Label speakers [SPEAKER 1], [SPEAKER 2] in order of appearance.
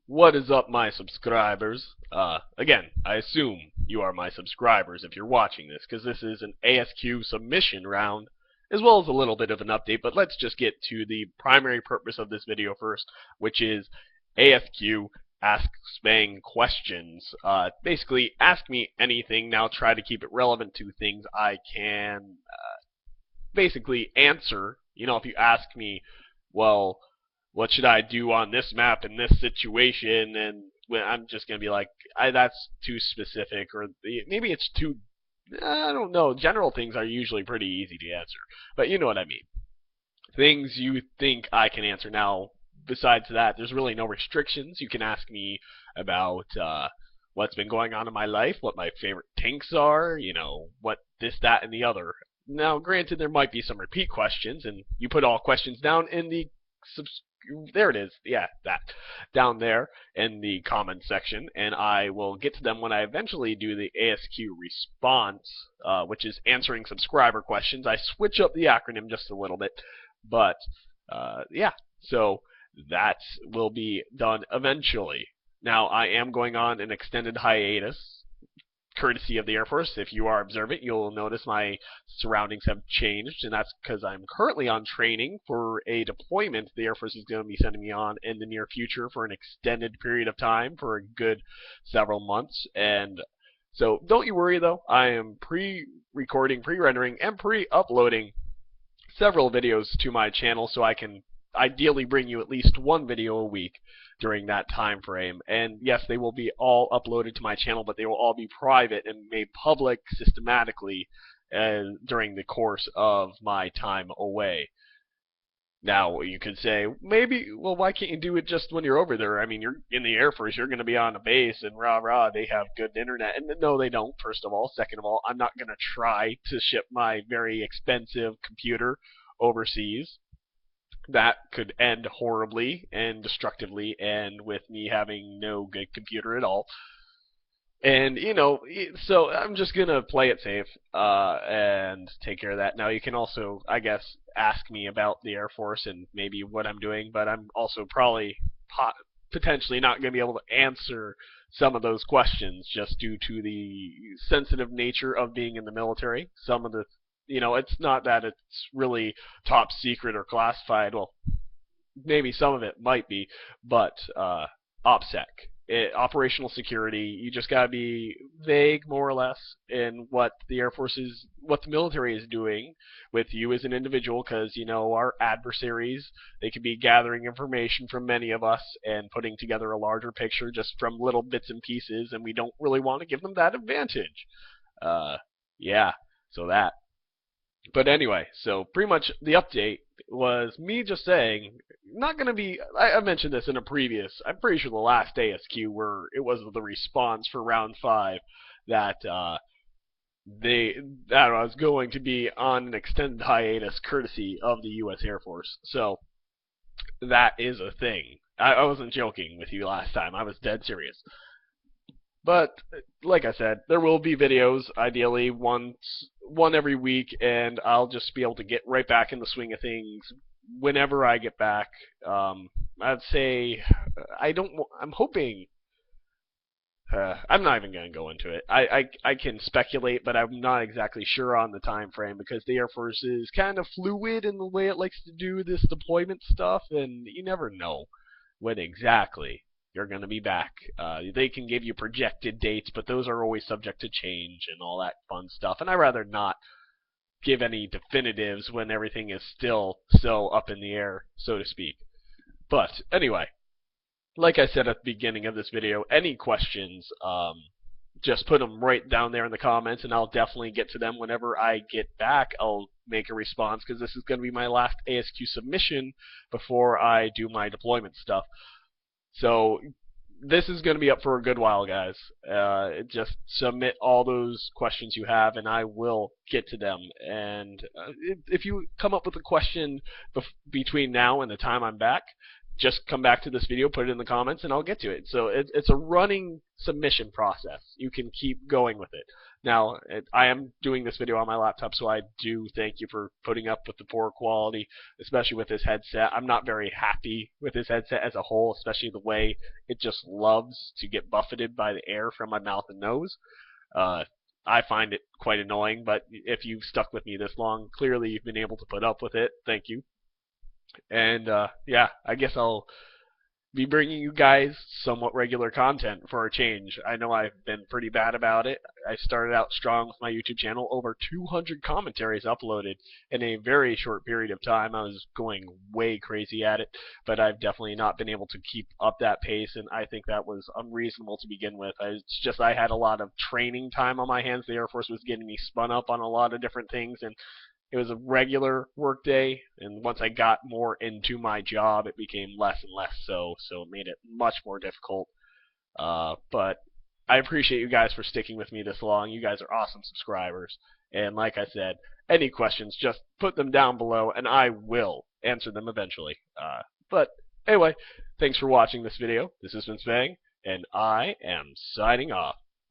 [SPEAKER 1] What is up, my subscribers? Again, I assume you are my subscribers if you're watching this, because this is an A.S.Q submission round, as well as a little bit of an update, but let's just get to the primary purpose of this video first, which is A.S.Q Ask Spang questions. Basically, ask me anything, now try to keep it relevant to things I can basically answer. You know, if you ask me, well, what should I do on this map in this situation? And when I'm just gonna be like, that's too specific, or maybe it's too. I don't know. General things are usually pretty easy to answer, but you know what I mean. Things you think I can answer now. Besides that, there's really no restrictions. You can ask me about what's been going on in my life, what my favorite tanks are, you know, what this, that, and the other. Now, granted, there might be some repeat questions, and you put all questions down in the there it is, yeah, that down there in the comment section, and I will get to them when I eventually do the A.S.Q response, which is answering subscriber questions. I switch up the acronym just a little bit, but yeah, so that will be done eventually. Now, I am going on an extended hiatus, courtesy of the Air Force. If you are observant, you'll notice my surroundings have changed, and that's because I'm currently on training for a deployment the Air Force is going to be sending me on in the near future for an extended period of time, for a good several months. And so don't you worry, though. I am pre-recording, pre-rendering, and pre-uploading several videos to my channel so I can ideally bring you at least one video a week during that time frame. And yes, they will be all uploaded to my channel, but they will all be private and made public systematically during the course of my time away. Now, you could say, maybe, well, why can't you do it just when you're over there? I mean, you're in the Air Force, you're going to be on a base, and rah, rah, they have good internet. And no, they don't, first of all. Second of all, I'm not going to try to ship my very expensive computer overseas. That could end horribly and destructively, and with me having no good computer at all. And you know, so I'm just gonna play it safe and take care of that. Now you can also, I guess, ask me about the Air Force and maybe what I'm doing, but I'm also probably potentially not gonna be able to answer some of those questions just due to the sensitive nature of being in the military. Some of the, you know, it's not that it's really top secret or classified. Well, maybe some of it might be, but OPSEC, operational security, you just gotta be vague, more or less, in what the Air Force is, what the military is doing with you as an individual, because you know our adversaries, they could be gathering information from many of us and putting together a larger picture just from little bits and pieces, and we don't really want to give them that advantage. Yeah, so that. But anyway, so pretty much the update was me just saying, not going to be, I mentioned this in a previous, I'm pretty sure the last A.S.Q where it was the response for round 5 that that I was going to be on an extended hiatus courtesy of the U.S. Air Force. So that is a thing. I wasn't joking with you last time. I was dead serious. But like I said, there will be videos, ideally one every week, and I'll just be able to get right back in the swing of things whenever I get back. I'd say I'm hoping. I'm not even going to go into it. I can speculate, but I'm not exactly sure on the time frame because the Air Force is kind of fluid in the way it likes to do this deployment stuff, and you never know when exactly you're going to be back. They can give you projected dates, but those are always subject to change and all that fun stuff. And I'd rather not give any definitives when everything is still so up in the air, so to speak. But anyway, like I said at the beginning of this video, any questions, just put them right down there in the comments, and I'll definitely get to them whenever I get back. I'll make a response because this is going to be my last A.S.Q submission before I do my deployment stuff. So this is going to be up for a good while, guys. Just submit all those questions you have, and I will get to them. And if you come up with a question between now and the time I'm back, just come back to this video, put it in the comments, and I'll get to it. So it's a running submission process. You can keep going with it. Now, I am doing this video on my laptop, so I do thank you for putting up with the poor quality, especially with this headset. I'm not very happy with this headset as a whole, especially the way it just loves to get buffeted by the air from my mouth and nose. I find it quite annoying, but if you've stuck with me this long, clearly you've been able to put up with it. Thank you. And yeah, I guess I'll be bringing you guys somewhat regular content for a change. I know I've been pretty bad about it. I started out strong with my YouTube channel, over 200 commentaries uploaded in a very short period of time. I was going way crazy at it, but I've definitely not been able to keep up that pace, and I think that was unreasonable to begin with. I had a lot of training time on my hands. The Air Force was getting me spun up on a lot of different things, and it was a regular work day, and once I got more into my job, it became less and less so it made it much more difficult. But I appreciate you guys for sticking with me this long. You guys are awesome subscribers. And like I said, any questions, just put them down below, and I will answer them eventually. But anyway, thanks for watching this video. This has been Spang, and I am signing off.